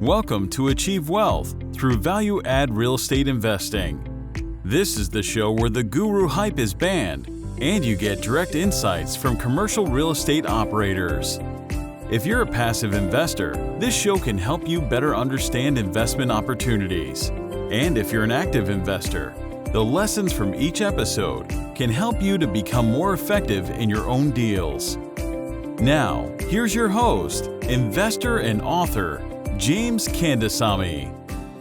Welcome to Achieve Wealth through value-add real estate investing. This is the show where the guru hype is banned and you get direct insights from commercial real estate operators. If you're a passive investor, this show can help you better understand investment opportunities. And if you're an active investor, the lessons from each episode can help you to become more effective in your own deals. Now, here's your host, investor and author, James Kandasamy.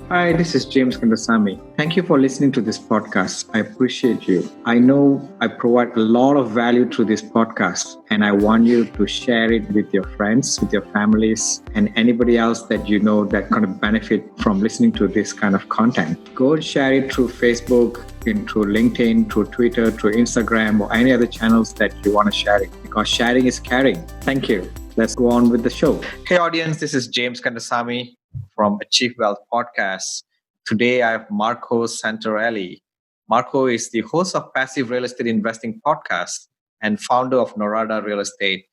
Hi, this is James Kandasamy. Thank you for listening to this podcast. I appreciate you. I know I provide a lot of value through this podcast, and I want you to share it with your friends, with your families, and anybody else that you know that kind of benefit from listening to this kind of content. Go and share it through Facebook, through LinkedIn, through Twitter, through Instagram, or any other channels that you want to share it, because sharing is caring. Thank you. Let's go on with the show. Hey audience, this is James Kandasamy from Achieve Wealth Podcast. Today I have Marco Santarelli. Marco is the host of Passive Real Estate Investing Podcast and founder of Norada Real Estate,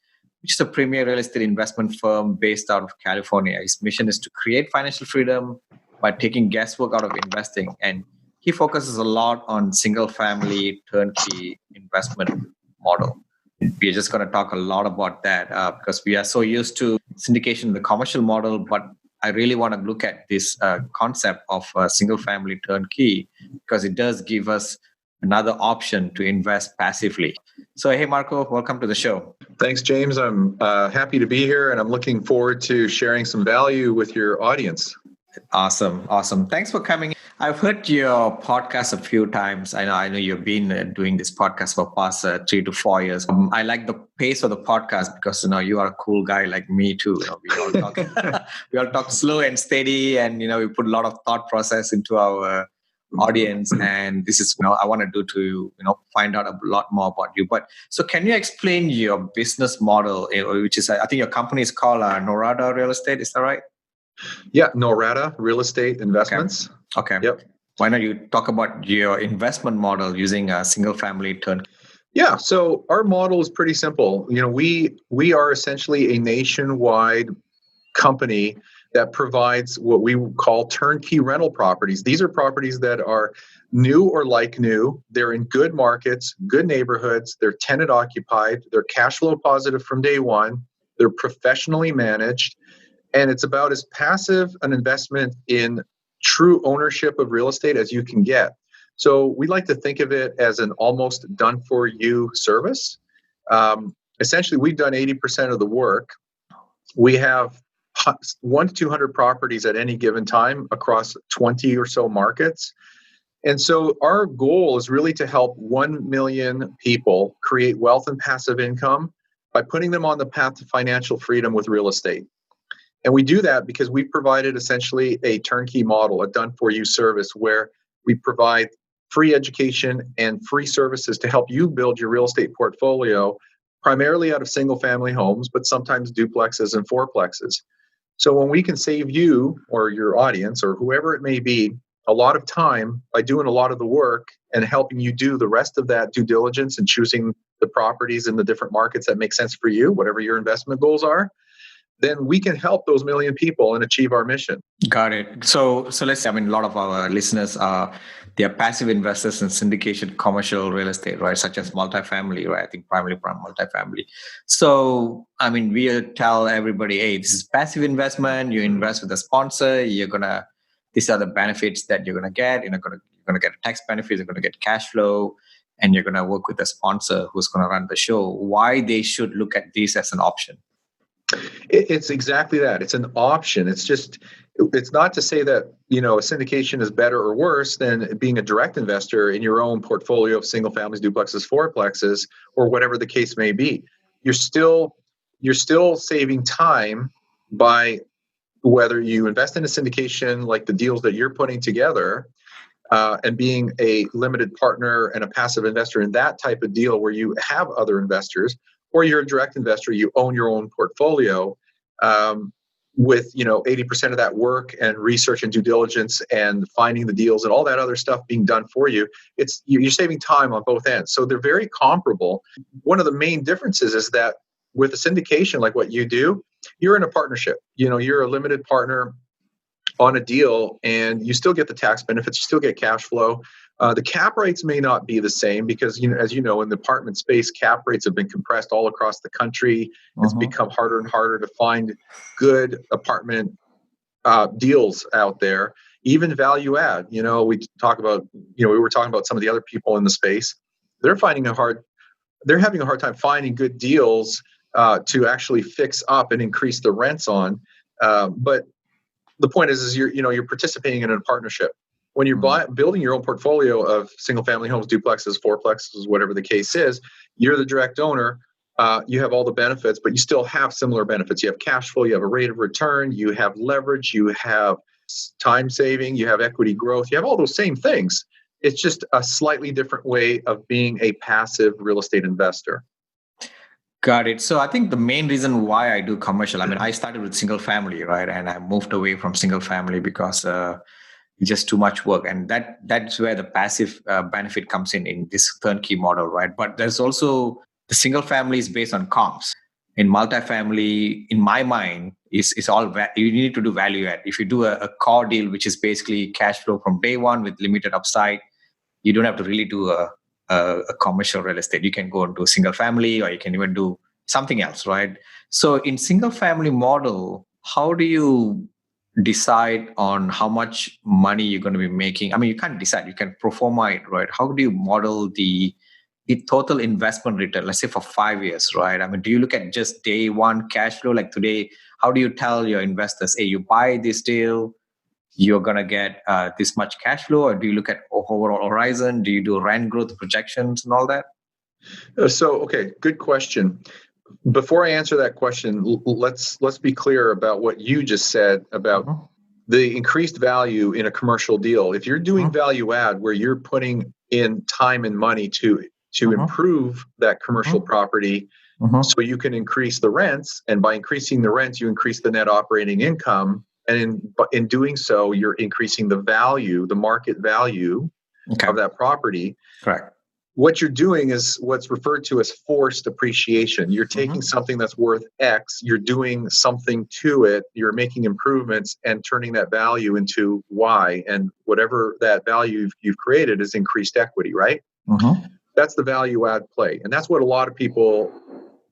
which is a premier real estate investment firm based out of California. His mission is to create financial freedom by taking guesswork out of investing. And he focuses a lot on single-family turnkey investment model. We're just going to talk a lot about that because we are so used to syndication in the commercial model, but I really want to look at this concept of single-family turnkey because it does give us another option to invest passively. So, hey, Marco, welcome to the show. Thanks, James. I'm happy to be here, and I'm looking forward to sharing some value with your audience. Awesome. Thanks for coming. I've heard your podcast a few times. I know you've been doing this podcast for past 3 to 4 years. I like the pace of the podcast because you are a cool guy like me too. We all talk slow and steady, and we put a lot of thought process into our audience. And this is I want to do to find out a lot more about you. But so can you explain your business model, which is I think your company is called Norada Real Estate. Is that right? Yeah, Norada Real Estate Investments. Okay. Yep. Why don't you talk about your investment model using a single-family turnkey? Yeah. So our model is pretty simple. We are essentially a nationwide company that provides what we call turnkey rental properties. These are properties that are new or like new. They're in good markets, good neighborhoods. They're tenant occupied. They're cash flow positive from day one. They're professionally managed. And it's about as passive an investment in true ownership of real estate as you can get. So we like to think of it as an almost done-for-you service. Essentially, we've done 80% of the work. We have 100 to 200 properties at any given time across 20 or so markets. And so our goal is really to help 1 million people create wealth and passive income by putting them on the path to financial freedom with real estate. And we do that because we provided essentially a turnkey model, a done-for-you service where we provide free education and free services to help you build your real estate portfolio, primarily out of single-family homes, but sometimes duplexes and fourplexes. So when we can save you or your audience or whoever it may be a lot of time by doing a lot of the work and helping you do the rest of that due diligence and choosing the properties in the different markets that make sense for you, whatever your investment goals are, then we can help those 1 million people and achieve our mission. Got it. So let's say, a lot of our listeners they're passive investors in syndication commercial real estate, right? Such as multifamily, right? I think primarily from multifamily. So, we tell everybody, hey, this is passive investment. You invest with a sponsor. These are the benefits that you're going to get. You're going to get a tax benefit. You're going to get cash flow. And you're going to work with a sponsor who's going to run the show. Why they should look at this as an option? It's exactly that. It's an option. It's not to say that, a syndication is better or worse than being a direct investor in your own portfolio of single families, duplexes, fourplexes, or whatever the case may be. You're still saving time by whether you invest in a syndication like the deals that you're putting together and being a limited partner and a passive investor in that type of deal where you have other investors, or you're a direct investor, you own your own portfolio with 80% of that work and research and due diligence and finding the deals and all that other stuff being done for you. You're saving time on both ends. So they're very comparable. One of the main differences is that with a syndication like what you do, you're in a partnership. You're a limited partner on a deal, and you still get the tax benefits, you still get cash flow. The cap rates may not be the same because, as you know, in the apartment space, cap rates have been compressed all across the country. It's become harder and harder to find good apartment deals out there. Even value add. We were talking about some of the other people in the space. They're having a hard time finding good deals to actually fix up and increase the rents on. But the point is you're participating in a partnership. When you're building your own portfolio of single-family homes, duplexes, fourplexes, whatever the case is, you're the direct owner. You have all the benefits, but you still have similar benefits. You have cash flow, you have a rate of return, you have leverage, you have time saving, you have equity growth, you have all those same things. It's just a slightly different way of being a passive real estate investor. Got it. So I think the main reason why I do commercial, I started with single family, right? And I moved away from single family because it's just too much work. And that's where the passive benefit comes in this turnkey model, right? But there's also the single family is based on comps. In multifamily, in my mind, is all you need to do value add. If you do a core deal, which is basically cash flow from day one with limited upside, you don't have to really do a commercial real estate. You can go into a single family, or you can even do something else, right? So in single family model, how do you decide on how much money you're going to be making? You can't decide. You can pro forma it, right? How do you model the total investment return, let's say for 5 years, right? Do you look at just day one cash flow? Like today, how do you tell your investors, hey, you buy this deal, you're going to get this much cash flow? Or do you look at overall horizon? Do you do rent growth projections and all that? Okay, good question. Before I answer that question, let's be clear about what you just said about the increased value in a commercial deal. If you're doing value add, where you're putting in time and money to improve that commercial property, so you can increase the rents, and by increasing the rents, you increase the net operating income. And in doing so, you're increasing the value, the market value of that property. Correct. What you're doing is what's referred to as forced appreciation. You're taking something that's worth X, you're doing something to it, you're making improvements and turning that value into Y. And whatever that value you've created is increased equity, right? That's the value add play. And that's what a lot of people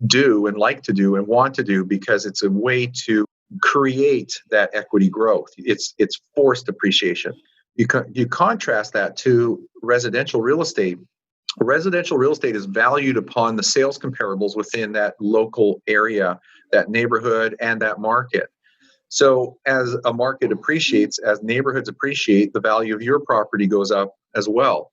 do and like to do and want to do, because it's a way to create that equity growth. It's forced appreciation. You contrast that to residential real estate. Residential real estate is valued upon the sales comparables within that local area, that neighborhood, and that market. So as a market appreciates, as neighborhoods appreciate, the value of your property goes up as well.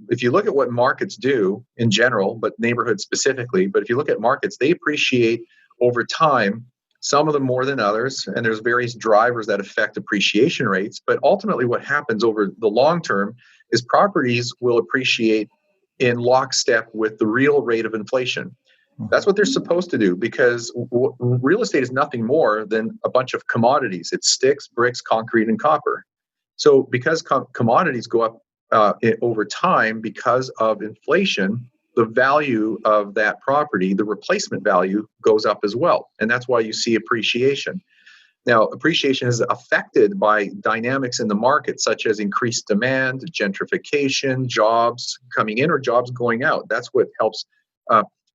If you look at what markets do in general, but neighborhoods specifically, but if you look at markets, they appreciate over time, some of them more than others, and there's various drivers that affect appreciation rates. But ultimately what happens over the long term is properties will appreciate in lockstep with the real rate of inflation. That's what they're supposed to do, because real estate is nothing more than a bunch of commodities. It's sticks, bricks, concrete, and copper. So because commodities go up over time because of inflation, the value of that property, the replacement value, goes up as well. And that's why you see appreciation. Now, appreciation is affected by dynamics in the market, such as increased demand, gentrification, jobs coming in or jobs going out. That's what helps.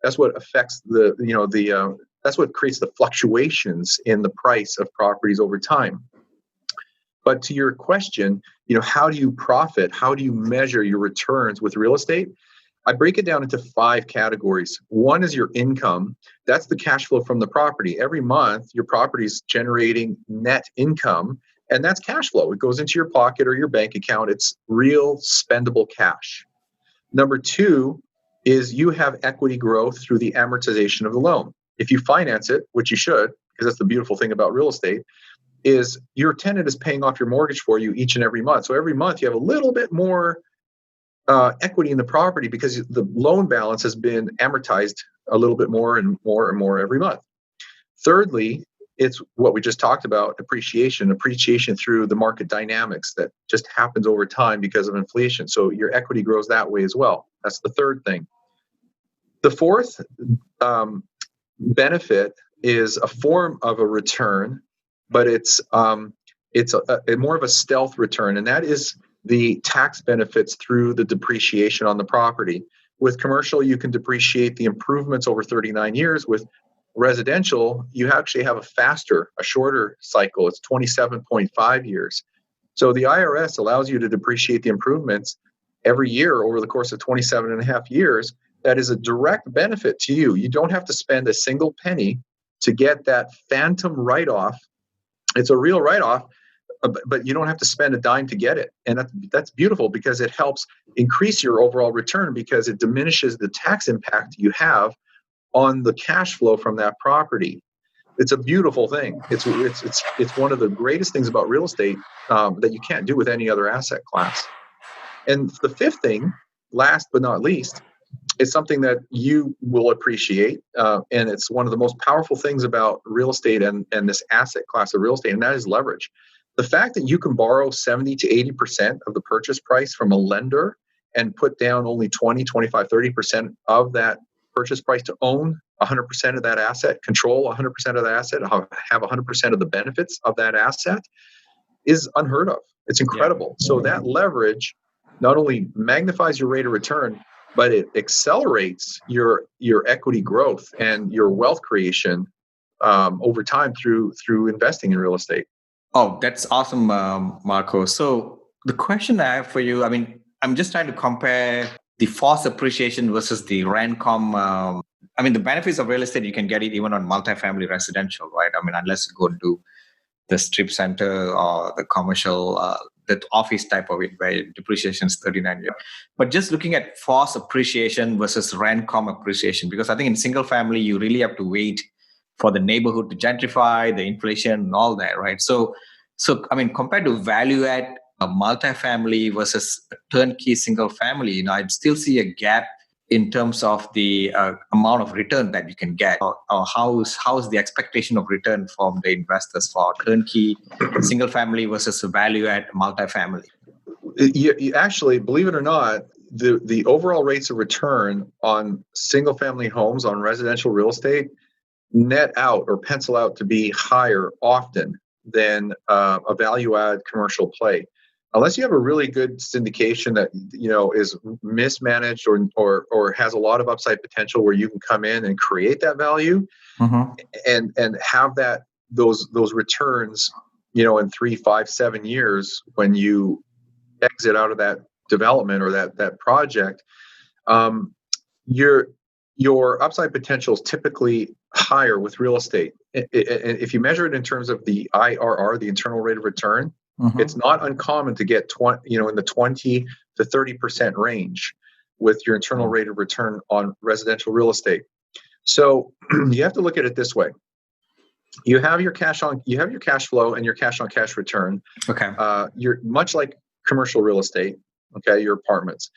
That's what affects that's what creates the fluctuations in the price of properties over time. But to your question, how do you profit? How do you measure your returns with real estate? I break it down into 5 categories. One is your income. That's the cash flow from the property. Every month, your property is generating net income, and that's cash flow. It goes into your pocket or your bank account. It's real spendable cash. Number 2 is you have equity growth through the amortization of the loan. If you finance it, which you should, because that's the beautiful thing about real estate, is your tenant is paying off your mortgage for you each and every month. So every month you have a little bit more equity in the property because the loan balance has been amortized a little bit more and more and more every month. Thirdly, it's what we just talked about, appreciation through the market dynamics that just happens over time because of inflation. So your equity grows that way as well. That's the third thing. The fourth benefit is a form of a return, but it's it's a more of a stealth return, and that is the tax benefits through the depreciation on the property. With commercial, you can depreciate the improvements over 39 years. With residential, you actually have a shorter cycle. It's 27.5 years. So the IRS allows you to depreciate the improvements every year over the course of 27 and a half years. That is a direct benefit to you. You don't have to spend a single penny to get that phantom write-off. It's a real write-off, but you don't have to spend a dime to get it. And that's beautiful because it helps increase your overall return because it diminishes the tax impact you have on the cash flow from that property. It's a beautiful thing. It's one of the greatest things about real estate that you can't do with any other asset class. And the fifth thing, last but not least, is something that you will appreciate, and it's one of the most powerful things about real estate and this asset class of real estate, and that is leverage. The fact that you can borrow 70 to 80% of the purchase price from a lender and put down only 20, 25, 30% of that purchase price to own 100% of that asset, control 100% of the asset, have 100% of the benefits of that asset is unheard of. It's incredible. Yeah. So that leverage not only magnifies your rate of return, but it accelerates your equity growth and your wealth creation over time through investing in real estate. Oh, that's awesome, Marco. So the question I have for you, I mean, I'm just trying to compare the forced appreciation versus the Rancom. I mean, the benefits of real estate, you can get it even on multifamily residential, right? I mean, unless you go to the strip center or the commercial, the office type of it, where depreciation is 39 years. But just looking at forced appreciation versus Rancom appreciation, because I think in single family, you really have to wait for the neighborhood to gentrify, the inflation and all that, right? So I mean, compared to value add a multifamily versus a turnkey single family, I'd still see a gap in terms of the amount of return that you can get, or how's the expectation of return from the investors for turnkey single family versus a value add multifamily? You actually, believe it or not, the overall rates of return on single family homes on residential real estate net out or pencil out to be higher often than a value add commercial play. Unless you have a really good syndication that is mismanaged or has a lot of upside potential where you can come in and create that value and have those returns in 3, 5, 7 years when you exit out of that development or that project, your upside potential is typically higher with real estate. If you measure it in terms of the IRR, the internal rate of return, it's not uncommon to get in the 20 to 30% range with your internal rate of return on residential real estate. So you have to look at it this way: you have your cash flow and your cash on cash return. Okay. You're much like commercial real estate. Okay, your apartments.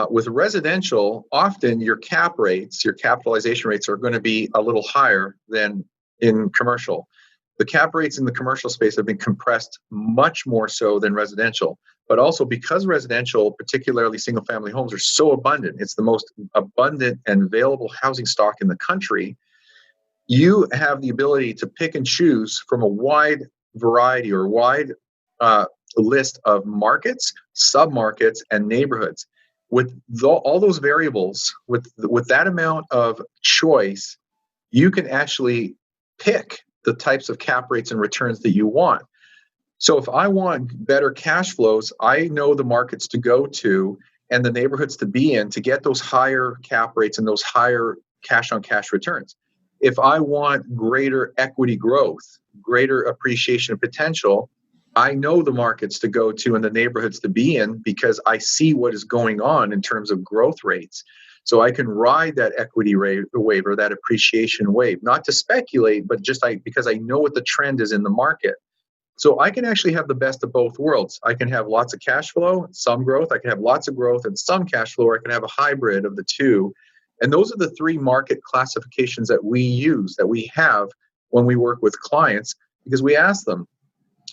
With residential, often your cap rates, your capitalization rates are going to be a little higher than in commercial. The cap rates in the commercial space have been compressed much more so than residential, but also because residential, particularly single family homes, are so abundant, it's the most abundant and available housing stock in the country, you have the ability to pick and choose from a wide variety or wide list of markets, submarkets, and neighborhoods. With all those variables, with that amount of choice, you can actually pick the types of cap rates and returns that you want. So if I want better cash flows, I know the markets to go to and the neighborhoods to be in to get those higher cap rates and those higher cash on cash returns. If I want greater equity growth, greater appreciation potential, I know the markets to go to and the neighborhoods to be in because I see what is going on in terms of growth rates. So I can ride that equity wave or that appreciation wave, not to speculate, but just because I know what the trend is in the market. So I can actually have the best of both worlds. I can have lots of cash flow, some growth. I can have lots of growth and some cash flow, or I can have a hybrid of the two. And those are the three market classifications that we have when we work with clients, because we ask them,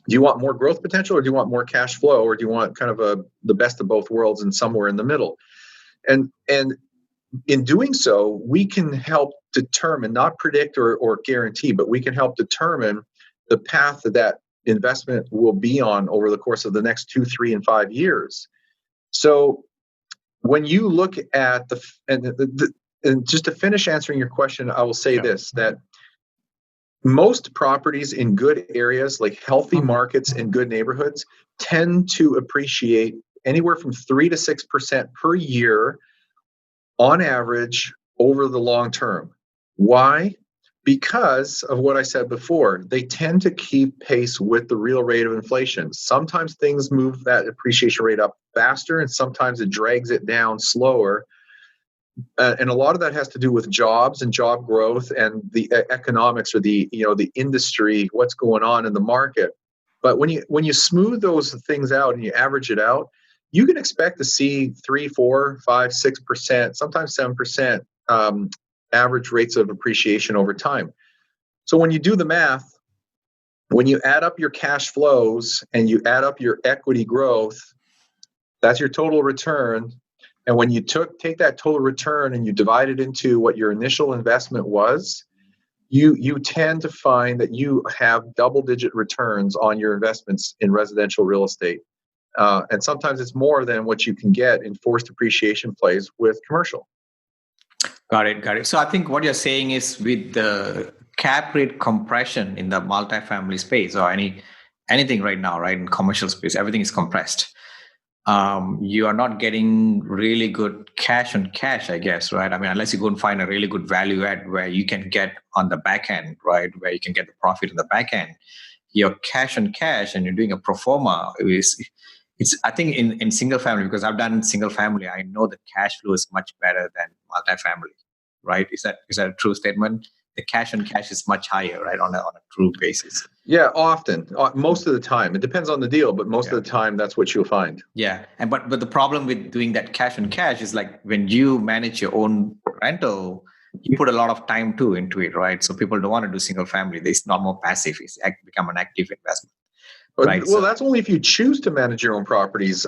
do you want more growth potential or do you want more cash flow, or do you want kind of the best of both worlds and somewhere in the middle? And in doing so, we can help determine, not predict or guarantee, but we can help determine the path that investment will be on over the course of the next 2, 3, and 5 years. So when you look at and just to finish answering your question, I will say this, that most properties in good areas, like healthy markets in good neighborhoods, tend to appreciate anywhere from 3 to 6% per year on average over the long term. Why? Because of what I said before, they tend to keep pace with the real rate of inflation. Sometimes things move that appreciation rate up faster, and sometimes it drags it down slower. And a lot of that has to do with jobs and job growth and the economics, or the industry, what's going on in the market. But when you smooth those things out and you average it out, you can expect to see 3, 4, 5, 6%, sometimes 7% average rates of appreciation over time. So when you do the math, when you add up your cash flows and you add up your equity growth, that's your total return. And when you take that total return and you divide it into what your initial investment was, you tend to find that you have double-digit returns on your investments in residential real estate. And sometimes it's more than what you can get in forced appreciation plays with commercial. Got it. So I think what you're saying is, with the cap rate compression in the multifamily space, or anything right now, right, in commercial space, everything is compressed. You are not getting really good cash on cash, I guess, right? I mean, unless you go and find a really good value add where you can get on the back end, right, where you can get the profit on the back end. Your cash on cash, and you're doing a pro forma, it's I think in single family, because I've done single family, I know the cash flow is much better than multifamily, right? Is that a true statement? The cash on cash is much higher, right, on a true basis. Yeah, often, most of the time. It depends on the deal, but most of the time, that's what you'll find. Yeah, but the problem with doing that cash on cash is, like, when you manage your own rental, you put a lot of time too into it, right? So people don't want to do single family. It's not more passive. It's become an active investment, right? Well, that's only if you choose to manage your own properties.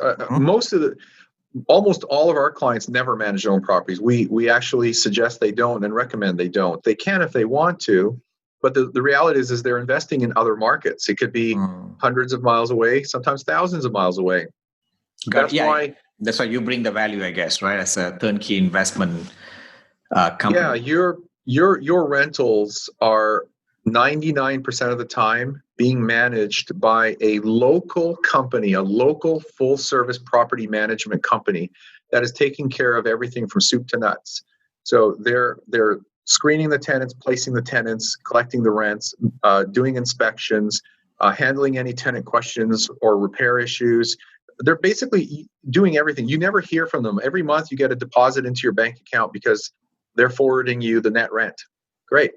Almost all of our clients never manage their own properties. We actually suggest they don't and recommend they don't. They can if they want to, but the reality is they're investing in other markets. It could be hundreds of miles away, sometimes thousands of miles away. That's why you bring the value, I guess, right? As a turnkey investment company. Yeah, your rentals are 99% of the time being managed by a local company, a local full-service property management company that is taking care of everything from soup to nuts. So they're screening the tenants, placing the tenants, collecting the rents, doing inspections, handling any tenant questions or repair issues. They're basically doing everything. You never hear from them. Every month you get a deposit into your bank account because they're forwarding you the net rent. Great.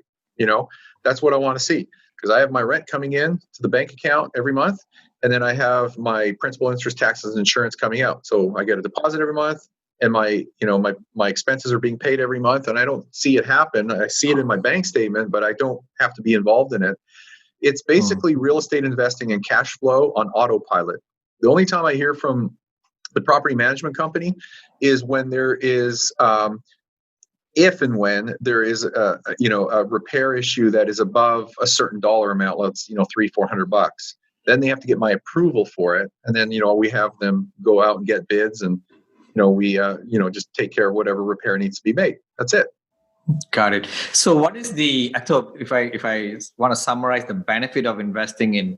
That's what I want to see, because I have my rent coming in to the bank account every month, and then I have my principal, interest, taxes, and insurance coming out. So I get a deposit every month, and my expenses are being paid every month, and I don't see it happen. I see it in my bank statement, but I don't have to be involved in it. It's basically real estate investing and cash flow on autopilot. The only time I hear from the property management company is when there is if and when there is a repair issue that is above a certain dollar amount, let's $300-400, then they have to get my approval for it, and then we have them go out and get bids, and we just take care of whatever repair needs to be made. That's it. Got it. So what is if I want to summarize the benefit of investing in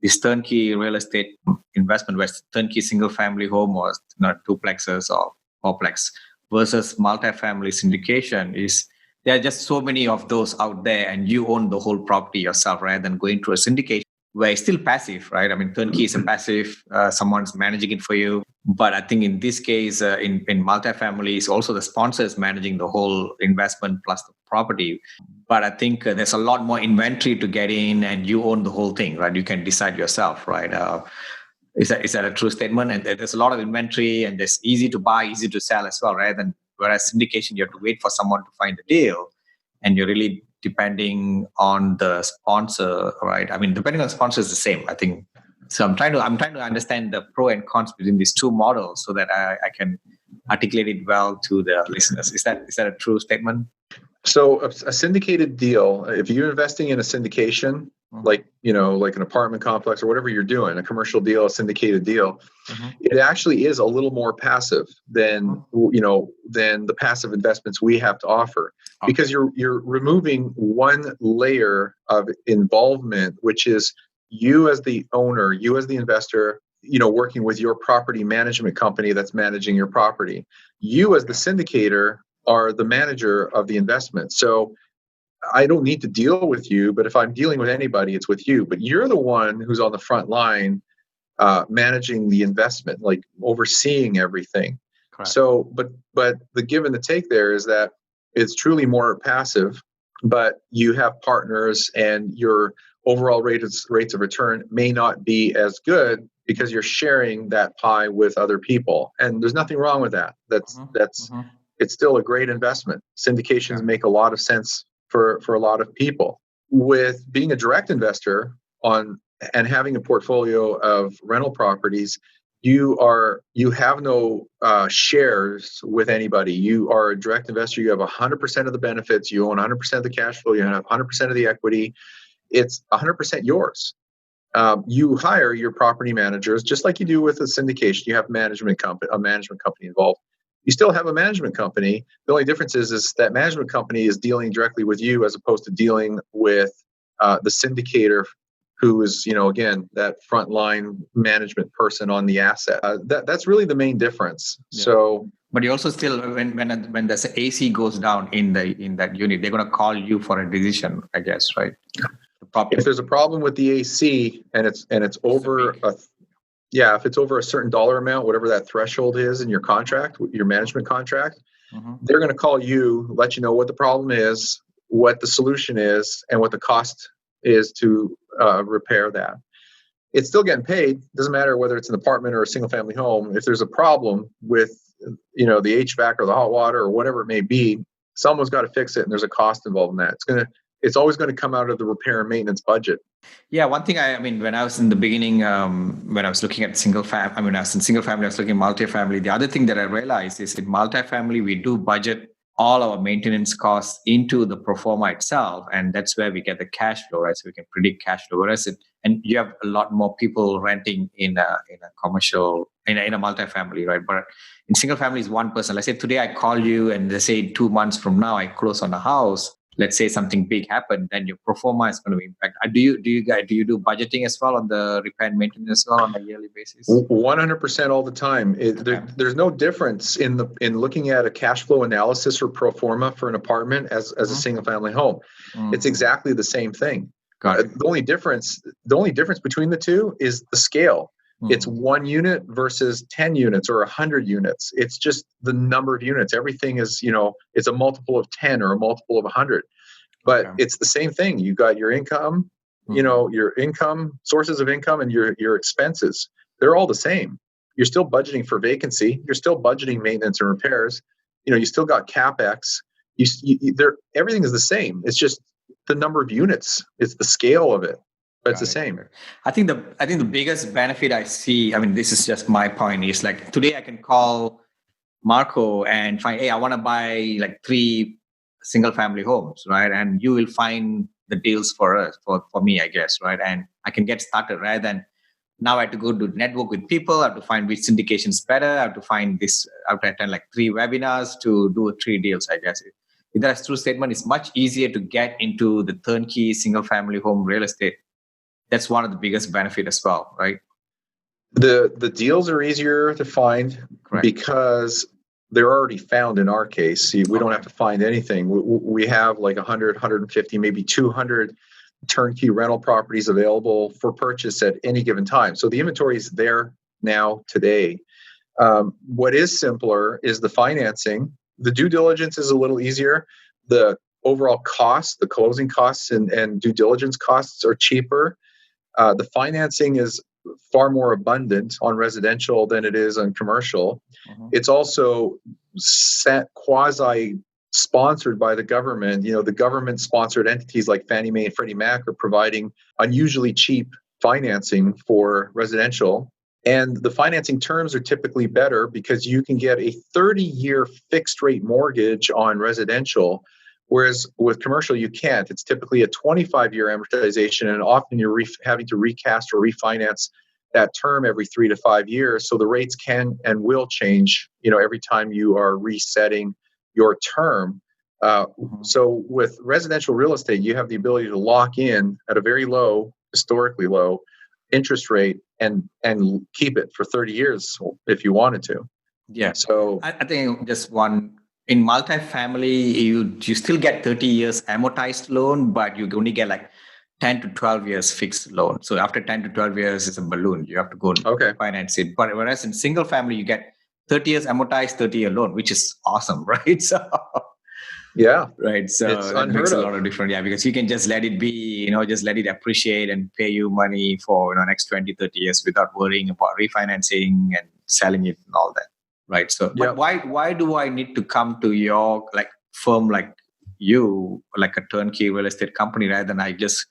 this turnkey real estate investment, where turnkey single family home or duplexes or fourplex, versus multifamily syndication, is there are just so many of those out there, and you own the whole property yourself rather than going through a syndication where it's still passive, right? I mean, turnkey is a passive, someone's managing it for you. But I think in this case, in multifamily, it's also the sponsors managing the whole investment plus the property. But I think there's a lot more inventory to get in, and you own the whole thing, right? You can decide yourself, right? Is that a true statement? And there's a lot of inventory, and it's easy to buy, easy to sell as well, right? Whereas syndication, you have to wait for someone to find the deal, and you're really depending on the sponsor, right? I mean, depending on the sponsor is the same, I think. So I'm trying to understand the pro and cons between these two models so that I can articulate it well to the listeners. Is that a true statement? So a syndicated deal, if you're investing in a syndication, like like an apartment complex or whatever you're doing, a commercial deal, a syndicated deal, it actually is a little more passive than than the passive investments we have to offer, because you're removing one layer of involvement, which is you as the owner, you as the investor, working with your property management company that's managing your property. You as the syndicator are the manager of the investment. So I don't need to deal with you, but if I'm dealing with anybody, it's with you. But you're the one who's on the front line, managing the investment, like overseeing everything. Correct. So, but the give and the take there is that it's truly more passive, but you have partners, and your overall rates of return may not be as good because you're sharing that pie with other people. And there's nothing wrong with that. It's still a great investment. Syndications make a lot of sense for a lot of people. With being a direct investor and having a portfolio of rental properties, you have no shares with anybody. You are a direct investor. You have 100% of the benefits. You own 100% of the cash flow. You have 100% of the equity. It's 100% yours. You hire your property managers just like you do with a syndication. You have a management company involved. You still have a management company. The only difference is that management company is dealing directly with you as opposed to dealing with the syndicator, who is, again, that frontline management person on the asset. That's really the main difference. Yeah. So, but you also still, when the AC goes down in that unit, they're going to call you for a decision, I guess, right? If there's a problem with the AC and it's over if it's over a certain dollar amount, whatever that threshold is in your contract, your management contract, they're going to call you, let you know what the problem is, what the solution is, and what the cost is to repair that. It's still getting paid. Doesn't matter whether it's an apartment or a single family home. If there's a problem with the HVAC or the hot water or whatever it may be, someone's got to fix it, and there's a cost involved in that. It's always going to come out of the repair and maintenance budget. Yeah, one thing when I was in the beginning, when I was looking at single family, when I was in single family, I was looking at multifamily. The other thing that I realized is in multifamily, we do budget all our maintenance costs into the pro forma itself, and that's where we get the cash flow, right? So we can predict cash flow. Whereas and you have a lot more people renting in a commercial, in a multifamily, right? But in single family is one person. Let's say today I call you, and they say 2 months from now I close on a house. Let's say something big happened, then your pro forma is going to be impacted. Do you do budgeting as well on the repair and maintenance as well on a yearly basis? 100% all the time. There's no difference in looking at a cash flow analysis or pro forma for an apartment as a single family home. It's exactly the same thing. Got it. The only difference between the two is the scale. It's 1 unit versus 10 units or 100 units. It's just the number of units. Everything is, it's a multiple of 10 or a multiple of 100. But it's the same thing. You got your income, your income, sources of income, and your expenses. They're all the same. You're still budgeting for vacancy. You're still budgeting maintenance and repairs. You still got CapEx. Everything is the same. It's just the number of units. It's the scale of it. But it's the same. I think the biggest benefit I see, this is just my point, is like today I can call Marco and find, hey, I want to buy like 3 single family homes, right? And you will find the deals for me, I guess, right? And I can get started rather than now I have to go to network with people. I have to find which syndication is better. I have to find this. I have to attend like 3 webinars to do 3 deals, I guess. If that's a true statement, it's much easier to get into the turnkey single family home real estate. That's one of the biggest benefit as well, right? The deals are easier to find. Correct. Because they're already found in our case. See, we don't have to find anything. We have like 100, 150, maybe 200 turnkey rental properties available for purchase at any given time. So the inventory is there now today. What is simpler is the financing. The due diligence is a little easier. The overall cost, the closing costs and due diligence costs are cheaper. The financing is far more abundant on residential than it is on commercial. It's also quasi-sponsored by the government. The government-sponsored entities like Fannie Mae and Freddie Mac are providing unusually cheap financing for residential. And the financing terms are typically better because you can get a 30-year fixed-rate mortgage on residential Whereas with commercial, you can't. It's typically a 25-year amortization, and often you're having to recast or refinance that term every 3 to 5 years. So the rates can and will change, every time you are resetting your term. So with residential real estate, you have the ability to lock in at a very low, historically low interest rate and keep it for 30 years if you wanted to. Yeah. So I think just one in multifamily, you still get 30 years amortized loan, but you only get like 10 to 12 years fixed loan. So after 10 to 12 years, it's a balloon. You have to go finance it. But whereas in single family, you get 30 years amortized, 30-year loan, which is awesome, right? So yeah, right. So it's that makes a lot of difference. Yeah, because you can just let it be, just let it appreciate and pay you money for next 20, 30 years without worrying about refinancing and selling it and all that. Right. So but why do I need to come to your firm like you, like a turnkey real estate company, rather than I just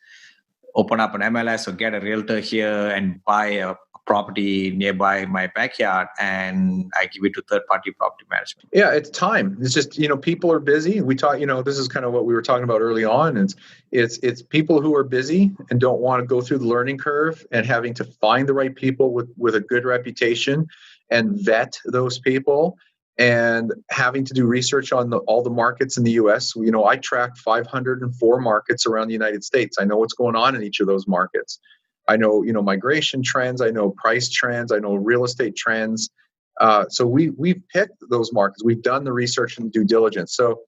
open up an MLS or get a realtor here and buy a property nearby my backyard and I give it to third-party property management? Yeah, it's time. It's just, people are busy. We talk, this is kind of what we were talking about early on. It's people who are busy and don't want to go through the learning curve and having to find the right people with a good reputation and vet those people and having to do research on all the markets in the US. I track 504 markets around the United States. I know what's going on in each of those markets. I know, migration trends. I know price trends. I know real estate trends. So we've picked those markets. We've done the research and due diligence. So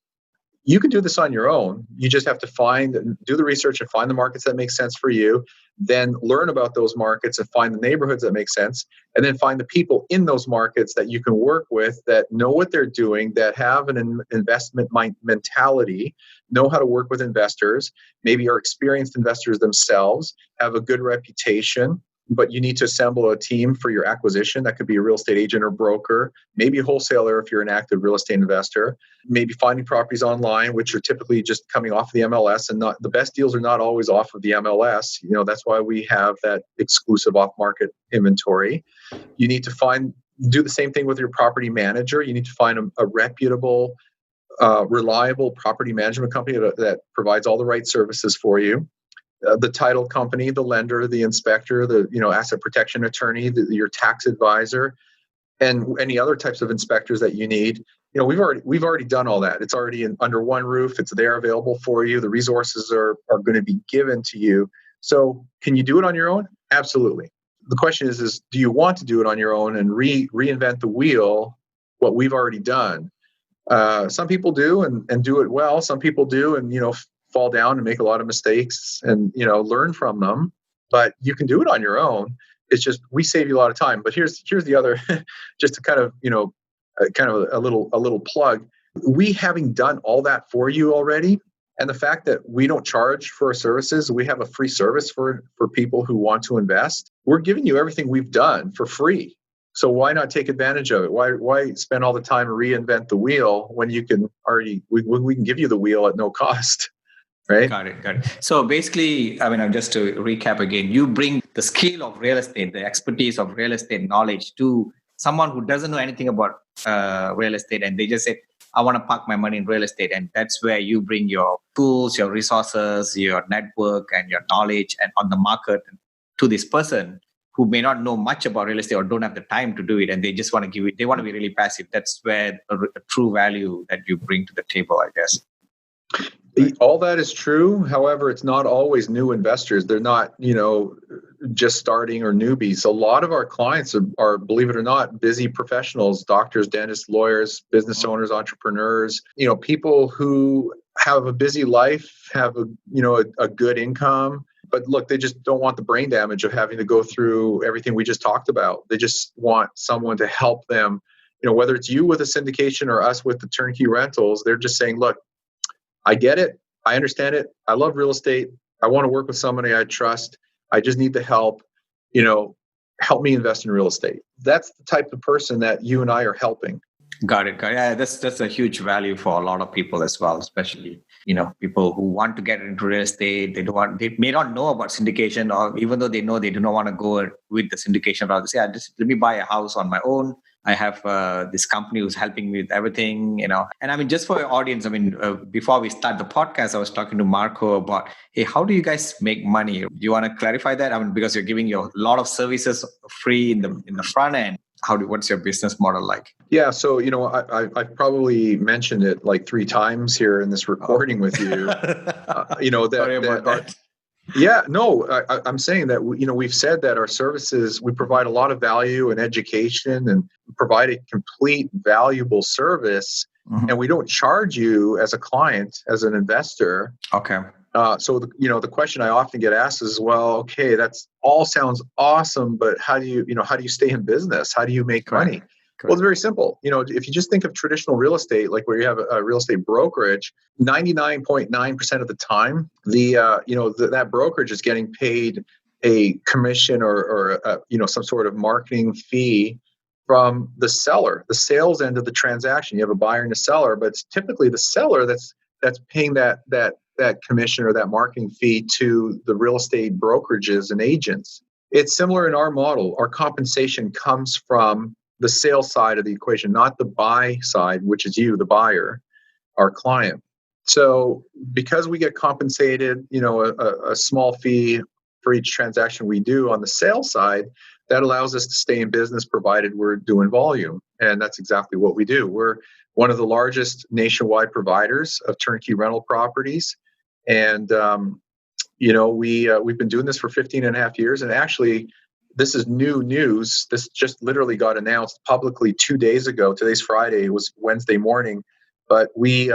you can do this on your own. You just have to do the research and find the markets that make sense for you, then learn about those markets and find the neighborhoods that make sense, and then find the people in those markets that you can work with that know what they're doing, that have an investment mentality, know how to work with investors, maybe are experienced investors themselves, have a good reputation, but you need to assemble a team for your acquisition. That could be a real estate agent or broker, maybe a wholesaler if you're an active real estate investor, maybe finding properties online, which are typically just coming off the MLS, and not the best deals are not always off of the MLS. That's why we have that exclusive off-market inventory. You need to do the same thing with your property manager. You need to find a reputable, reliable property management company that provides all the right services for you. The title company, the lender, the inspector, the asset protection attorney, your tax advisor, and any other types of inspectors that you need. We've already done all that. It's already under one roof. It's there available for you. The resources are going to be given to you. So can you do it on your own? Absolutely. The question is do you want to do it on your own and reinvent the wheel, what we've already done? Some people do and do it well. Some people do and fall down and make a lot of mistakes and learn from them, but you can do it on your own. It's just we save you a lot of time. But here's the other just to kind of a little plug. We having done all that for you already, and the fact that we don't charge for our services, we have a free service for people who want to invest. We're giving you everything we've done for free. So why not take advantage of it? Why spend all the time and reinvent the wheel when you can already we can give you the wheel at no cost? Right? Got it. So basically, just to recap again, you bring the skill of real estate, the expertise of real estate knowledge to someone who doesn't know anything about real estate, and they just say, I want to park my money in real estate. And that's where you bring your tools, your resources, your network, and your knowledge and on the market to this person who may not know much about real estate or don't have the time to do it. And they just want to give it, they want to be really passive. That's where a true value that you bring to the table, I guess. All that is true. However, it's not always new investors. They're not, just starting or newbies. A lot of our clients are, believe it or not, busy professionals, doctors, dentists, lawyers, business owners, entrepreneurs, people who have a busy life, have a good income. But look, they just don't want the brain damage of having to go through everything we just talked about. They just want someone to help them, whether it's you with a syndication or us with the turnkey rentals. They're just saying, look, I get it. I understand it. I love real estate. I want to work with somebody I trust. I just need the help. Help me invest in real estate. That's the type of person that you and I are helping. Got it. Yeah, that's a huge value for a lot of people as well, especially people who want to get into real estate, they may not know about syndication, or even though they know, they do not want to go with the syndication route. They say, let me buy a house on my own. I have this company who's helping me with everything, And I mean, just for your audience, before we start the podcast, I was talking to Marco about, hey, how do you guys make money? Do you want to clarify that? I mean, because you're giving a lot of services free in the front end. What's your business model like? Yeah, so I've probably mentioned it like 3 times here in this recording with you. Sorry about that. Yeah, no, I'm saying that we've said that our services, we provide a lot of value and education and provide a complete valuable service, and we don't charge you as a client, as an investor. Okay. So the question I often get asked is, well, okay, that's all sounds awesome, but how do you stay in business? How do you make money? Well, it's very simple. If you just think of traditional real estate, like where you have a real estate brokerage, 99.9% of the time, that brokerage is getting paid a commission or some sort of marketing fee from the seller, the sales end of the transaction. You have a buyer and a seller, but it's typically the seller that's paying that commission or that marketing fee to the real estate brokerages and agents. It's similar in our model. Our compensation comes from the sales side of the equation, not the buy side, which is you, the buyer, our client. So because we get compensated, a small fee for each transaction we do on the sales side, that allows us to stay in business provided we're doing volume. And that's exactly what we do. We're one of the largest nationwide providers of turnkey rental properties. And, we've been doing this for 15 and a half years. And actually, this is new news. This just literally got announced publicly 2 days ago. Today's Friday. It was Wednesday morning. But we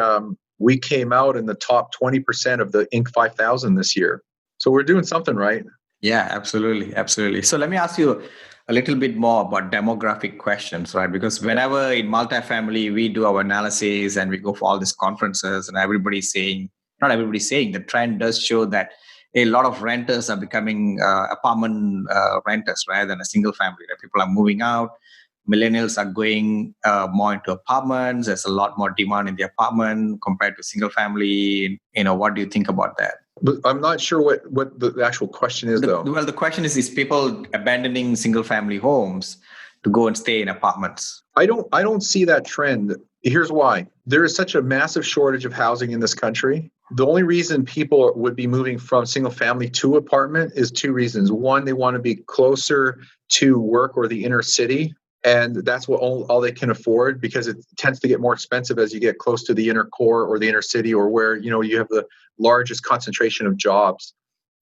came out in the top 20% of the Inc. 5000 this year. So we're doing something right. Yeah, absolutely. Absolutely. So let me ask you a little bit more about demographic questions, right? Because whenever in multifamily, we do our analysis and we go for all these conferences, and not everybody's saying, the trend does show that a lot of renters are becoming apartment renters rather than a single family. Right? People are moving out. Millennials are going more into apartments. There's a lot more demand in the apartment compared to single family. What do you think about that? But I'm not sure what the actual question is, though. Well, the question is people abandoning single family homes to go and stay in apartments? I don't see that trend. Here's why. There is such a massive shortage of housing in this country. The only reason people would be moving from single family to apartment is 2 reasons. One, they want to be closer to work or the inner city. And that's what all they can afford, because it tends to get more expensive as you get close to the inner core or the inner city, or where you have the largest concentration of jobs.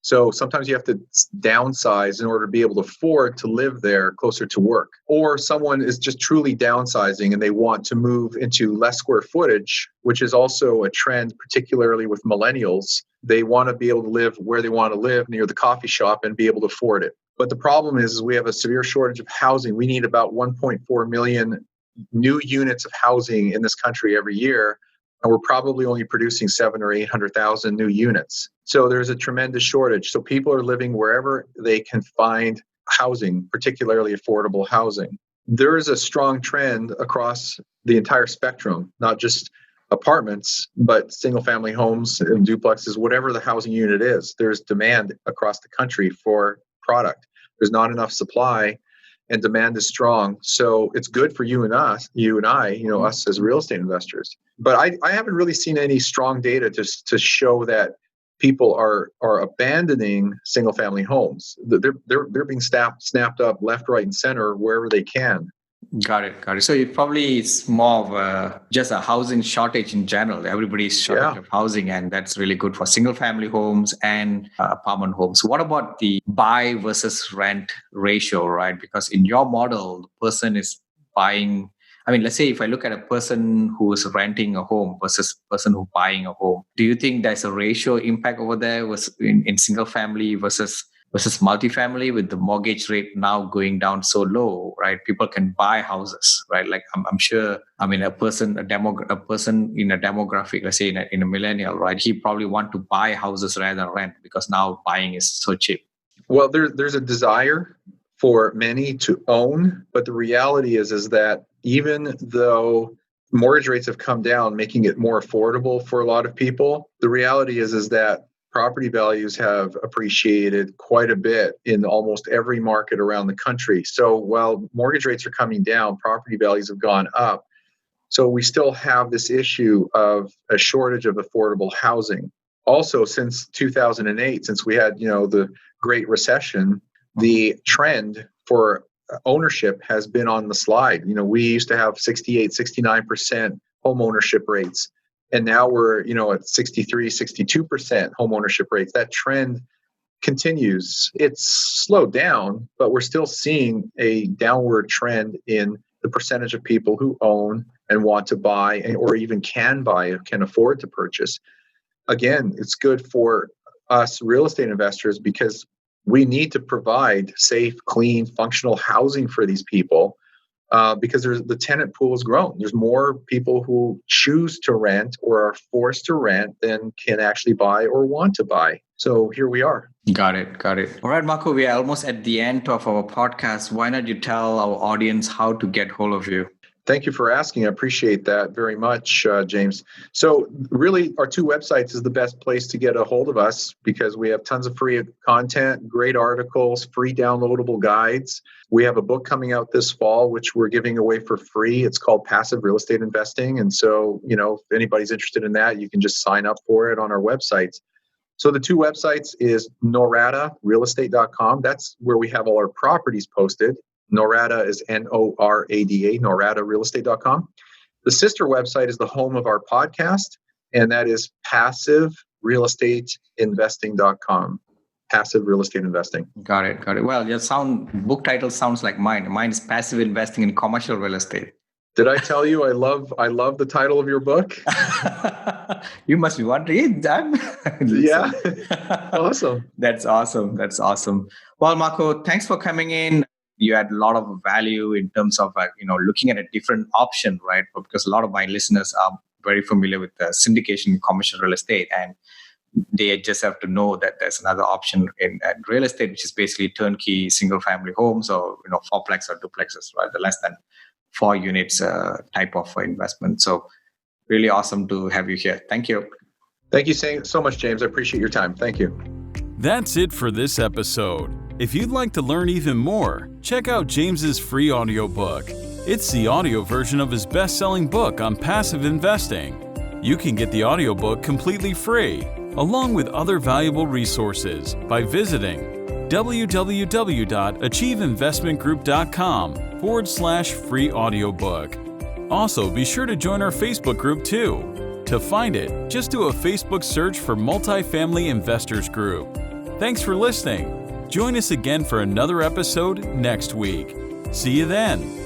So sometimes you have to downsize in order to be able to afford to live there closer to work. Or someone is just truly downsizing and they want to move into less square footage, which is also a trend, particularly with millennials. They want to be able to live where they want to live, near the coffee shop, and be able to afford it. But the problem is we have a severe shortage of housing. We need about 1.4 million new units of housing in this country every year. And we're probably only producing 700,000 or 800,000 new units. So there's a tremendous shortage. So people are living wherever they can find housing, particularly affordable housing. There is a strong trend across the entire spectrum, not just apartments, but single family homes and duplexes, whatever the housing unit is. There's demand across the country for product. There's not enough supply, and demand is strong. So it's good for you and I, us as real estate investors. But I haven't really seen any strong data to show that people are abandoning single family homes. They're being snapped up left, right, and center wherever they can. Got it. So it probably is more of just a housing shortage in general. Everybody's shortage of housing, and that's really good for single family homes and apartment homes. What about the buy versus rent ratio, right? Because in your model, the person is buying. I mean, let's say if I look at a person who is renting a home versus person who's buying a home, do you think there's a ratio impact over there in single family versus multifamily, with the mortgage rate now going down so low, right? People can buy houses, right? Like I'm sure, a person in a demographic, let's say in a millennial, right? He probably want to buy houses rather than rent, because now buying is so cheap. Well, there's a desire for many to own, but the reality is that even though mortgage rates have come down, making it more affordable for a lot of people. The reality is that property values have appreciated quite a bit in almost every market around the country. So while mortgage rates are coming down, property values have gone up. So we still have this issue of a shortage of affordable housing. Also, since 2008, since we had, the Great Recession, the trend for ownership has been on the slide. We used to have 68, 69% home ownership rates. And now we're, at 63, 62% home ownership rates. That trend continues. It's slowed down, but we're still seeing a downward trend in the percentage of people who own and want to buy, or even can buy, can afford to purchase. Again, it's good for us real estate investors because we need to provide safe, clean, functional housing for these people. Because the tenant pool has grown. There's more people who choose to rent or are forced to rent than can actually buy or want to buy. So here we are. Got it. All right, Marco, we are almost at the end of our podcast. Why not you tell our audience how to get hold of you? Thank you for asking. I appreciate that very much, James. So really, our two websites is the best place to get a hold of us because we have tons of free content, great articles, free downloadable guides. We have a book coming out this fall, which we're giving away for free. It's called Passive Real Estate Investing. And so, if anybody's interested in that, you can just sign up for it on our websites. So the two websites is noradarealestate.com. That's where we have all our properties posted. Norada is Norada, noradarealestate.com. The sister website is the home of our podcast, and that is passiverealestateinvesting.com. Passive real estate investing. Got it. Well, your book title sounds like mine. Mine is Passive Investing in Commercial Real Estate. Did I tell you I love the title of your book? You must be wondering. Yeah. Awesome. That's awesome. Well, Marco, thanks for coming in. You had a lot of value in terms of looking at a different option, right? Because a lot of my listeners are very familiar with syndication in commercial real estate, and they just have to know that there's another option in real estate, which is basically turnkey single-family homes or fourplex or duplexes, right? The less than 4 units type of investment. So really awesome to have you here. Thank you. Thank you so much, James. I appreciate your time. Thank you. That's it for this episode. If you'd like to learn even more, check out James's free audiobook. It's the audio version of his best-selling book on passive investing. You can get the audiobook completely free, along with other valuable resources by visiting www.achieveinvestmentgroup.com/free audiobook. Also, be sure to join our Facebook group too. To find it, just do a Facebook search for Multifamily Investors Group. Thanks for listening. Join us again for another episode next week. See you then.